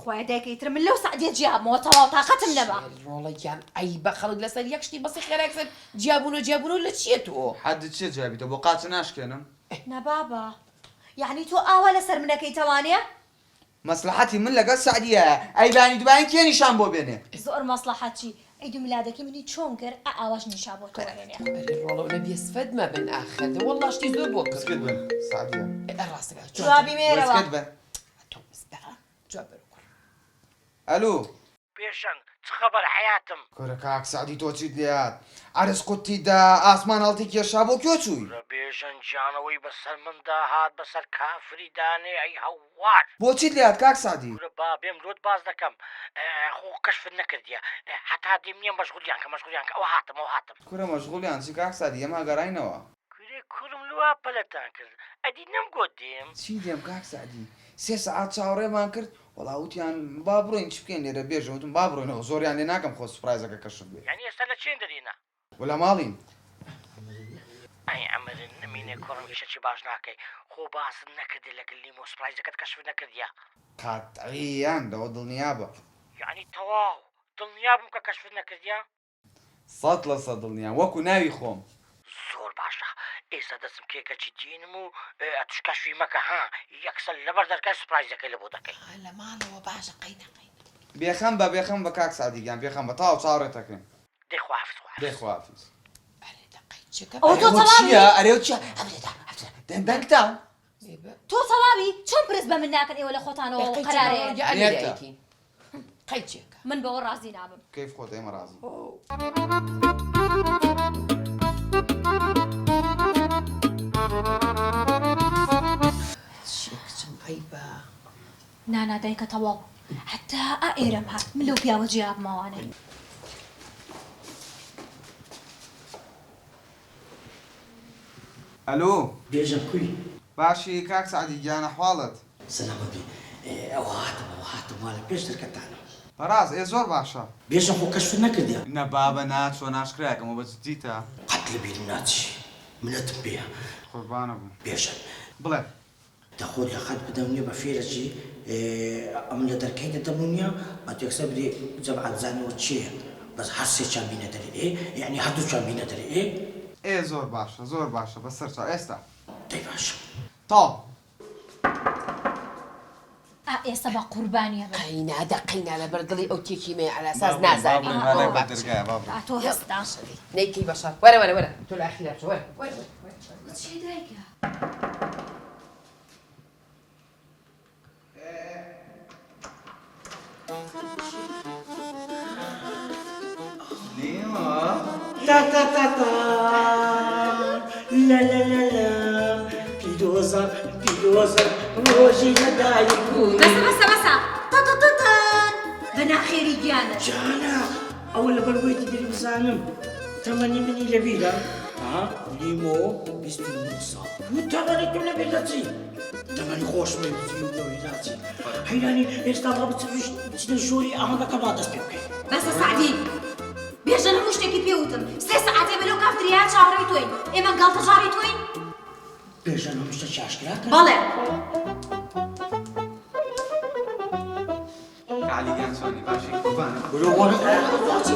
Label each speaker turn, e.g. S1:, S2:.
S1: بخوای دایکەیتر من لەو سعدیە جیابمەوە تەواو تاقەتم نەما
S2: ڕۆڵەیان ئەی بە خەڵک لەسەر یەکشتی بەسی خێراکسن جیابوون لە چییە تۆ؟
S3: حەدت چیە جیابیتە بۆ قاچە ناشکێنم؟
S1: نەبابە یعنی تۆ ئاوا لەسەر منەکەیتەوانێ؟
S3: مەسلحەتی من لەگەڵ سعدیە ئەیبانی دوبارین کێ نیشان بۆ بێنێ؟
S1: زۆر مەسلحەتی ئەی دوو میلادەکەی منی چۆن کرد ئاواش نیشا بۆ تۆ هێنێ
S2: ڕۆڵە لە بێسفەد مەبن ئاخەردە وەڵاشتی زۆر بۆ
S3: بسکت بن سعدیە
S2: ڕاستەکە
S1: جوابی مێرەوە
S3: بسکت بن
S2: تۆ مستەقە جواب بەرەوە
S3: ئەلو
S4: پێشەنگ چ خەبەر حیاتم
S3: کۆرە کاک سعدی تۆ چیت لێات عرس قوتیدا ئاسمان هەڵتی کێشا بۆ کێ چووی؟
S4: لە بێژەن جانەوەی بەسەر مندا هات بەسەر کافری دانێ ئەی هەوار
S3: بۆ چیت لێات کاک سعدی؟
S4: ورە با بێم لۆت باز دەکەم خۆ کەشفت نەکردیە حتا دێم نییە مەشغولیان کە ئەوە هاتم
S3: کورە مەشغولیان چی کاک سعدی ئەمە گەڕاینەوە
S4: کوێ کوڕم لوا پەلەتان کرد ئەدی نەمگۆ دێم
S3: چی دێم کاک سعدی 3 سەعات چاوەڕێمان کرد وەڵاوتیان با بڕۆین چ بکەین لێرە بێژەوتم با بڕۆینەوە زۆریان لێ ناکەم خۆ سوپرایزەکە کەشف بێ
S4: یعنی ئێستا لە چێن دەرینە
S3: وەلا ماڵین
S4: ئەی ئەمرن نمینێ کوڕم شەچی باش ناکەی خۆ باسم نەکردی لەگەڵ لیمۆ سوپرایزەکەت کەشف نەکردیە
S3: قاتعیان لەوە دڵنیابە
S4: یعنی تەواو دڵنیابم کە کەشفت نەکردیە
S3: 100% دڵنیام وەکو ناوی خۆم
S4: زۆر باشە ئێستا دەستم کێکەچی دینم و ئەتوش کەشفی مەکە ها یەکسەر لەبەر دەرگای سوپرایزەکەی لە بۆ دەکەی
S2: لە ماڵەوە باشە قەینە
S3: بێخەم بە کاک سعدیگیان بێخەم بە تاو چاوەڕێتەکەن
S4: دەیخوافز
S3: دێخوافز
S1: ئەو تۆ تەواوی
S3: ئەرێ چیە دەنگتا
S1: تۆ تەواوی چۆن پرس بە من ناکەن ئێوە لە خۆتانەوە قەرارەیە
S2: قەیچێکە
S1: من بەوە ڕازی نابم
S3: کەیف خۆت ئێمە ڕازی
S2: شێکچم ئەی بە
S1: نانادایکە تەواو حتا ئێرەم هات من لەو پیاوە جیابمەوانێ
S3: ئەلو
S5: بێژە کوی
S3: باشی کاک سعدیگیان ئەحواڵت
S5: سەلامەتی ئەوە هاتم وا لە پێش دەرکەتانە
S3: بەڕاز زۆر باشە
S5: بێژە خۆ کەشف نەکردیە
S3: نە بابە ناچۆ ناشکراکەمەوە بە جدیتە
S5: قەت لە بیرم ناچی منەتم پێە
S3: قوربانە بووم
S5: بێژە
S3: بڵێ
S5: دەخۆت لە خەت بدەونیە بە فێرەکی ئەم لە دەرکەی دەدەمونیە ئەتێکسە بدێ جەبعەت زانەوە چییە بەس هەر سێکیان بینە دەرێ یعنی هەردووچیان بینە دەرێ
S3: زۆر باشە بەسەر چاو ئێستا
S5: دەی باشە
S3: تا
S1: ئێستا بە قوربانیە بە
S2: قەینا لەبەر دڵی ئەو تێکی مێ ئەلاساس نازانی
S1: تۆ هەستا
S2: نەیکەی بەشار وەرە تۆ لە ئاخیرا بچە وەرە
S1: چی دایکە
S5: تا لا لا لا لا پیرۆزە ڕۆژی لەدایک بوون
S1: بەسە تەتەتەتەن بە ناخێری گیانە
S5: جانە ئەوە لە بەروەیتی دەری بزانم تەمەنی منی لەبیرە لیمۆ 29 ساڵ تەمەنی تۆ لەبیر دەچی تەمەنی خۆشمەی بزیوەوەی داچی حەیرانی ئێستا بە بچنە ژۆری ئەمەدەکە با دەست پێ بکەین
S1: بەسە سعدی بێژە هەموو شتێکی پێوتم 3 سەعاتێ بەلەو کافتریا چاوەڕێی تۆین ئێمە گاڵتەجاری تۆین
S5: بێژەن هەموو شتە چاشکراکە
S1: بەڵێ
S3: علیگیان چۆنی باشی قوربانە
S5: برو وەرە
S3: باشی